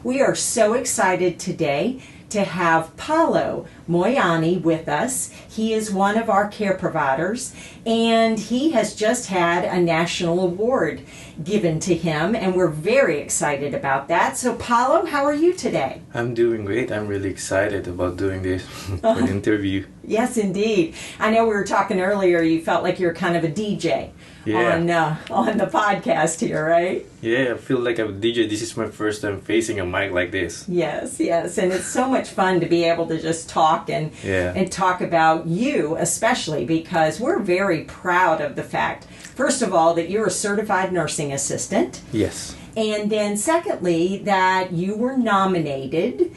We are so excited today to have Paolo Moyani with us. He is one of our care providers, and he has just had a national award given to him, and we're very excited about that. So, Paolo, how are you today? I'm doing great. I'm really excited about doing this for an interview. Yes, indeed. I know we were talking earlier, you felt like you're kind of a DJ on the podcast here, right? Yeah, I feel like I'm a DJ. This is my first time facing a mic like this. Yes, and it's so much fun to be able to just talk and talk about you, especially because we're very proud of the fact, first of all, that you're a certified nursing assistant. Yes. And then secondly, that you were nominated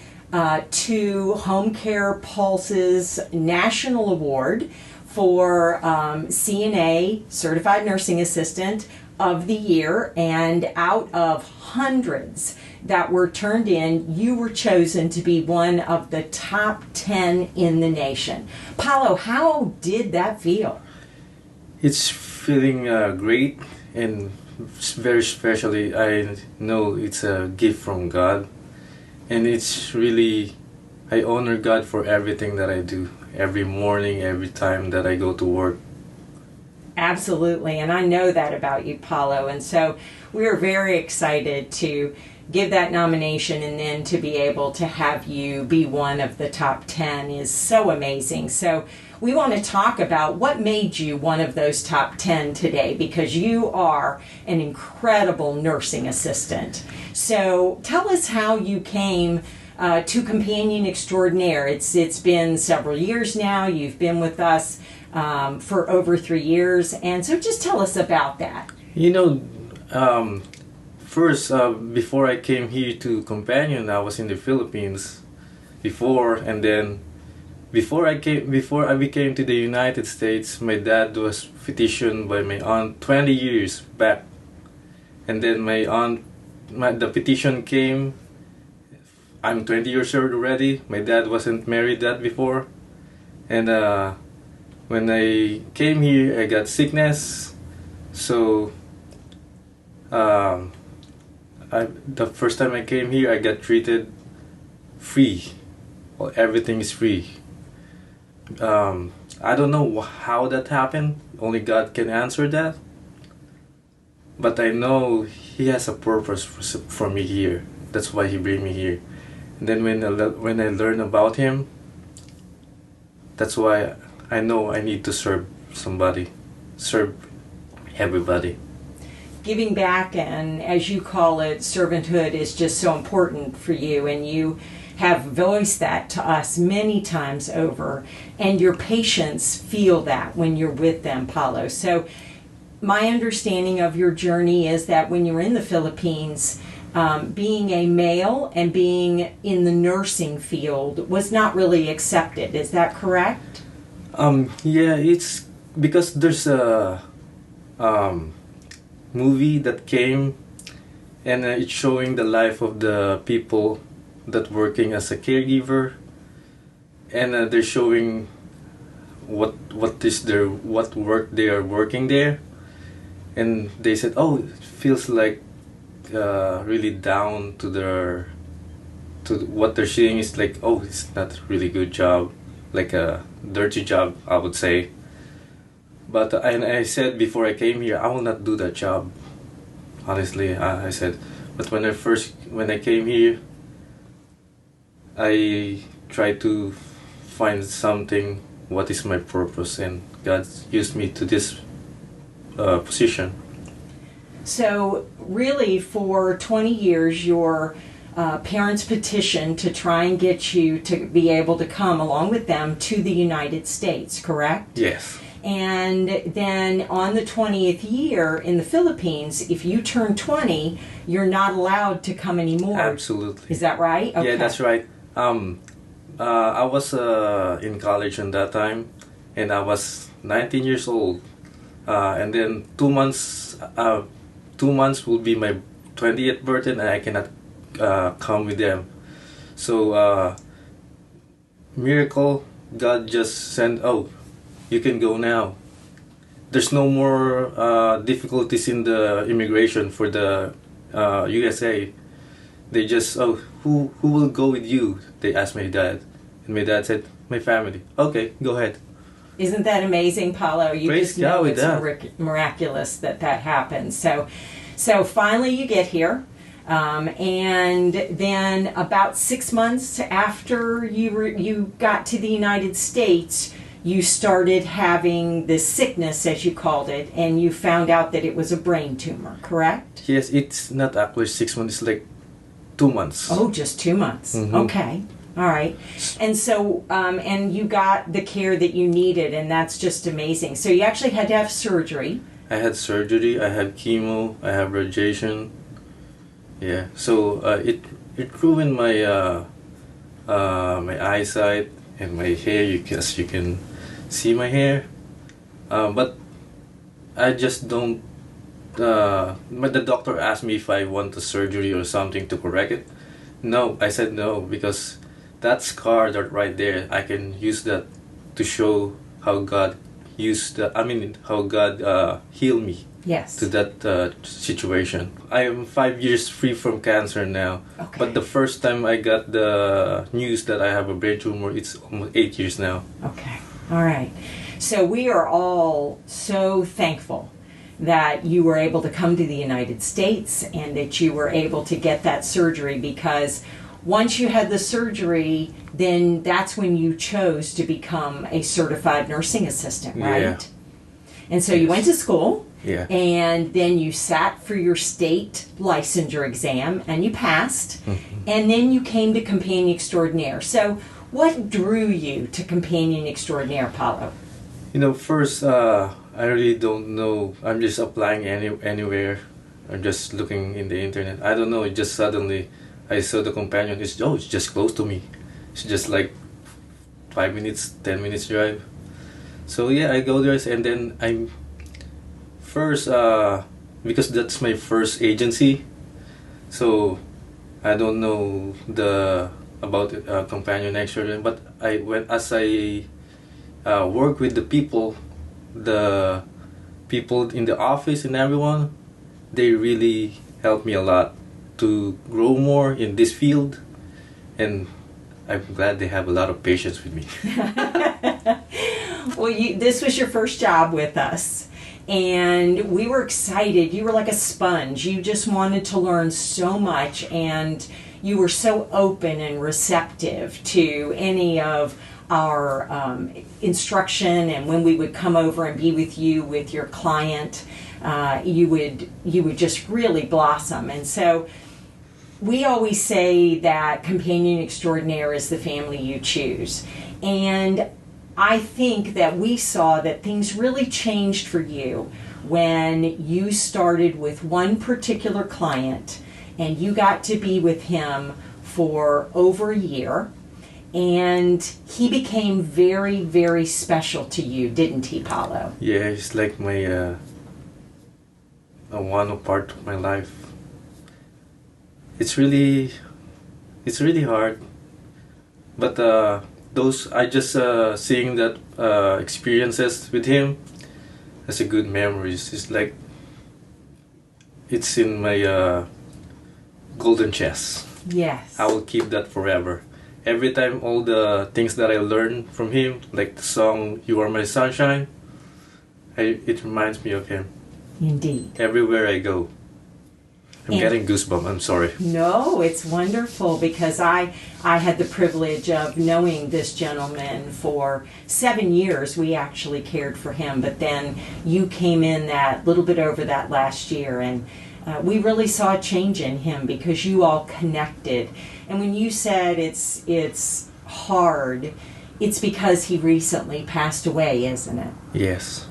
to Home Care Pulse's National Award for CNA, Certified Nursing Assistant of the Year, and out of hundreds that were turned in, you were chosen to be one of the top 10 in the nation. Paolo, how did that feel? It's feeling great, and very especially I know it's a gift from God, and it's really, I honor God for everything that I do. Every morning, every time that I go to work. Absolutely, and I know that about you, Paolo, and so we're very excited to give that nomination, and then to be able to have you be one of the top 10 is so amazing. So we want to talk about what made you one of those top 10 today, because you are an incredible nursing assistant. So tell us how you came to Companion Extraordinaire. It's been several years now. You've been with us for over 3 years, and so just tell us about that. You know, first, before I came here to Companion, I was in the Philippines before, and then before I became to the United States, my dad was petitioned by my aunt 20 years back, and then the petition came. I'm 20 years old already. My dad wasn't married that before. And when I came here, I got sickness. So the first time I came here, I got treated free. Well, everything is free. I don't know how that happened. Only God can answer that. But I know He has a purpose for me here. That's why He bring me here. And then when I learn about Him, that's why I know I need to serve somebody, serve everybody. Giving back, and as you call it, servanthood, is just so important for you, and you have voiced that to us many times over, and your patients feel that when you're with them, Paolo. So my understanding of your journey is that when you were in the Philippines, being a male and being in the nursing field was not really accepted. Is that correct? Yeah, it's because there's a movie that came, and it's showing the life of the people that working as a caregiver, and they're showing what work they are working there, and they said, oh, it feels like really down to what they're seeing is like, oh, it's not really good job, like a dirty job, I would say. But I said before I came here, I will not do that job. Honestly, I said. But when I came here, I tried to find something, what is my purpose, and God used me to this position. So really, for 20 years, your parents petitioned to try and get you to be able to come along with them to the United States, correct? Yes. And then on the 20th year in the Philippines, if you turn 20, you're not allowed to come anymore. Absolutely. Is that right? Okay. Yeah, that's right. I was in college at that time, and I was 19 years old. And then 2 months will be my 20th birthday, and I cannot come with them. So, miracle, God just sent, oh, you can go now. There's no more difficulties in the immigration for the USA. they just, oh, who will go with you? They asked my dad, and my dad said, my family. Okay, go ahead. Isn't that amazing, Paolo? You Praise just know God with it's that. miraculous that happens. So finally you get here, and then about 6 months after you got to the United States, you started having this sickness, as you called it, and you found out that it was a brain tumor, correct? Yes, it's not actually 6 months, it's like 2 months. Oh, just 2 months. Mhm. Okay. All right. And so, and you got the care that you needed, and that's just amazing. So you actually had to have surgery. I had surgery, I had chemo, I have radiation. Yeah, so it ruined my eyesight and my hair. As you can see my hair, but I just don't. But the doctor asked me if I want a surgery or something to correct it. No, I said no, because that scar that right there, I can use that to show how God how God healed me. Yes. To that situation. I am 5 years free from cancer now. Okay. But the first time I got the news that I have a brain tumor, it's almost 8 years now. Okay. All right. So we are all so thankful that you were able to come to the United States and that you were able to get that surgery, because once you had the surgery, then that's when you chose to become a certified nursing assistant, right? Yeah. And so you went to school. Yeah. And then you sat for your state licensure exam and you passed. Mm-hmm. And then you came to Companion Extraordinaire. So what drew you to Companion Extraordinaire, Paolo? First, I really don't know. I'm just applying anywhere. I'm just looking in the internet. I don't know. It just suddenly, I saw the companion. It's just close to me. It's just like 5 minutes, 10 minutes drive. So yeah, I go there, and then I'm first, because that's my first agency, so I don't know about companion extraordinary. But I work with the people in the office and everyone, they really helped me a lot to grow more in this field, and I'm glad they have a lot of patience with me. Well, this was your first job with us, and we were excited. You were like a sponge. You just wanted to learn so much, and you were so open and receptive to any of our instruction. And when we would come over and be with you, with your client, you would just really blossom. And so we always say that Companion Extraordinaire is the family you choose. And I think that we saw that things really changed for you when you started with one particular client and you got to be with him for over a year, and he became very, very special to you, didn't he, Paolo? Yeah, it's like my a one part of my life. It's really hard, but I just seeing that experiences with him as a good memories. It's like it's in my golden chest. Yes. I will keep that forever. Every time, all the things that I learned from him, like the song "You Are My Sunshine," it reminds me of him. Indeed. Everywhere I go. I'm getting goosebumps. I'm sorry. No, it's wonderful, because I had the privilege of knowing this gentleman for 7 years. We actually cared for him, but then you came in that little bit over that last year, and we really saw a change in him because you all connected. And when you said it's hard, it's because he recently passed away, isn't it? Yes.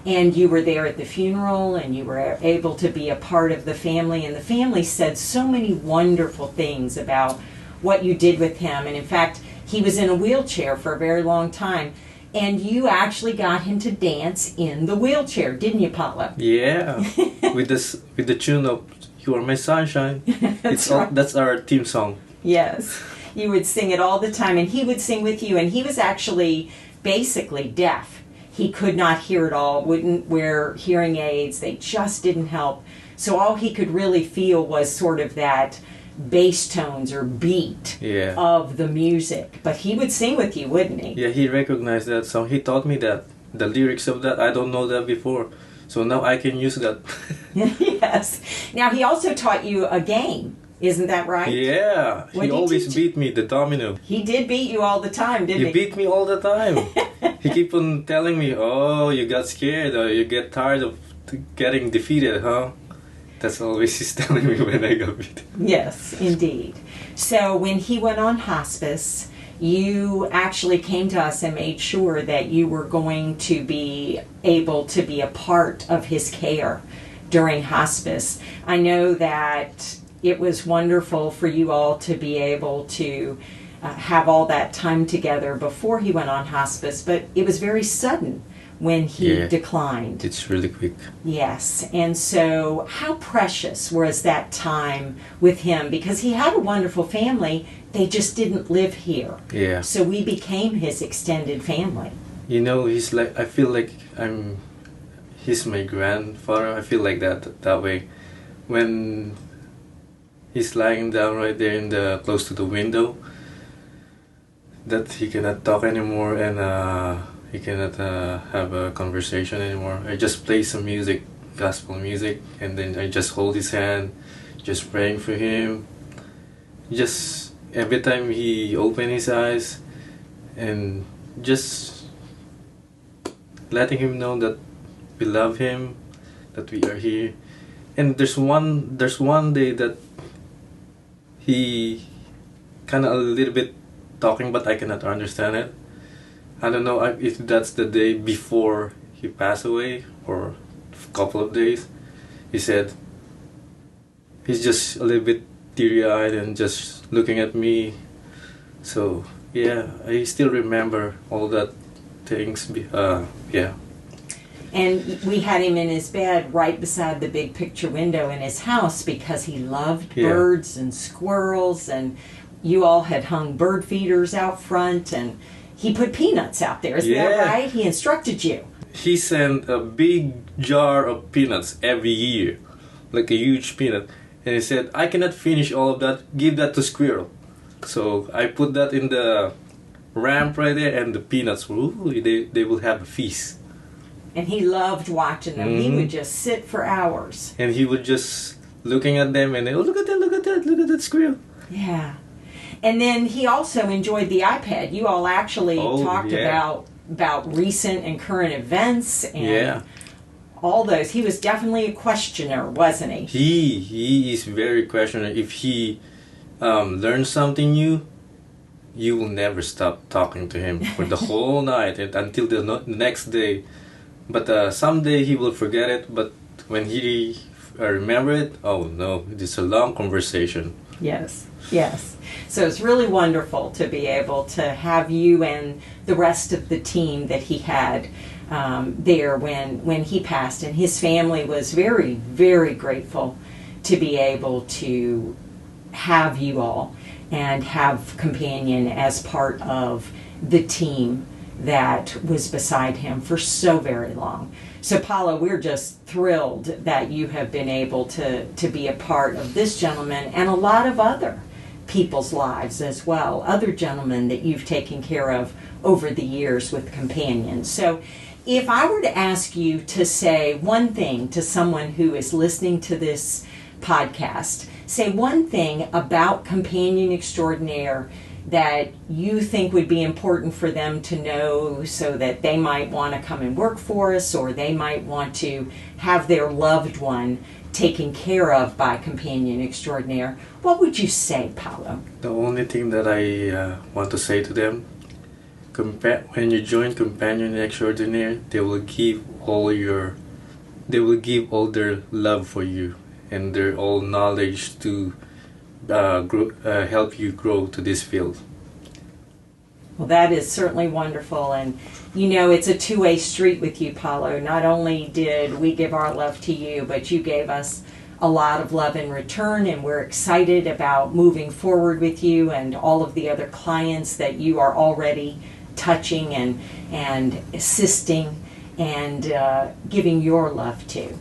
And you were there at the funeral, and you were able to be a part of the family, and the family said so many wonderful things about what you did with him. And in fact, he was in a wheelchair for a very long time, and you actually got him to dance in the wheelchair, didn't you, Paolo? Yeah, with the tune of "You Are My Sunshine." Right. That's our theme song. Yes, you would sing it all the time, and he would sing with you, and he was actually basically deaf. He could not hear at all, wouldn't wear hearing aids. They just didn't help. So all he could really feel was sort of that bass tones or beat Yeah. of the music. But he would sing with you, wouldn't he? Yeah, he recognized that song. He taught me that. The lyrics of that, I don't know that before. So now I can use that. Yes. Now, he also taught you a game. Isn't that right? Yeah. What He did he always teach beat me, the domino. He did beat you all the time, didn't He he? beat me all the time. He keep on telling me, "Oh, you got scared, or you get tired of getting defeated, huh?" That's always he's telling me when I got beat. Yes, indeed. So when he went on hospice, you actually came to us and made sure that you were going to be able to be a part of his care during hospice. I know that it was wonderful for you all to be able to have all that time together before he went on hospice, but it was very sudden when he declined. It's really quick. Yes, and so how precious was that time with him? Because he had a wonderful family, they just didn't live here. Yeah. So we became his extended family. You know, he's like, I feel like he's my grandfather. I feel like that way. When he's lying down right there close to the window, that he cannot talk anymore and he cannot have a conversation anymore. I just play some music, gospel music, and then I just hold his hand, just praying for him. Just every time he open his eyes, and just letting him know that we love him, that we are here. And there's one day that he kind of a little bit talking, but I cannot understand it. I don't know if that's the day before he passed away or a couple of days. He said he's just a little bit teary-eyed and just looking at me. So yeah, I still remember all that things. Yeah. And we had him in his bed right beside the big picture window in his house because he loved birds and squirrels, and you all had hung bird feeders out front, and he put peanuts out there. Isn't that right? He instructed you. He sent a big jar of peanuts every year, like a huge peanut. And he said, I cannot finish all of that, give that to squirrel. So I put that in the ramp right there, and the peanuts, they will have a feast. And he loved watching them. He would just sit for hours. And he would just looking at them and, oh, look at that squirrel. Yeah. And then he also enjoyed the iPad. You all actually talked about recent and current events and all those. He was definitely a questioner, wasn't he? He is very questioner. If he learns something new, you will never stop talking to him for the whole night until the next day. But someday he will forget it. But when he remember it, oh no, it's a long conversation. Yes, yes. So it's really wonderful to be able to have you and the rest of the team that he had there when he passed. And his family was very, very grateful to be able to have you all and have Companion as part of the team that was beside him for so very long. So Paolo, we're just thrilled that you have been able to be a part of this gentleman and a lot of other people's lives as well, other gentlemen that you've taken care of over the years with Companion. So if I were to ask you to say one thing to someone who is listening to this podcast, say one thing about Companion Extraordinaire that you think would be important for them to know so that they might want to come and work for us, or they might want to have their loved one taken care of by Companion Extraordinaire, what would you say, Paolo? The only thing that I want to say to them, when you join Companion Extraordinaire, they will give all their love for you and their all knowledge to help you grow to this field. Well, that is certainly wonderful, and you know it's a two-way street with you, Paolo. Not only did we give our love to you, but you gave us a lot of love in return, and we're excited about moving forward with you and all of the other clients that you are already touching and assisting and giving your love to.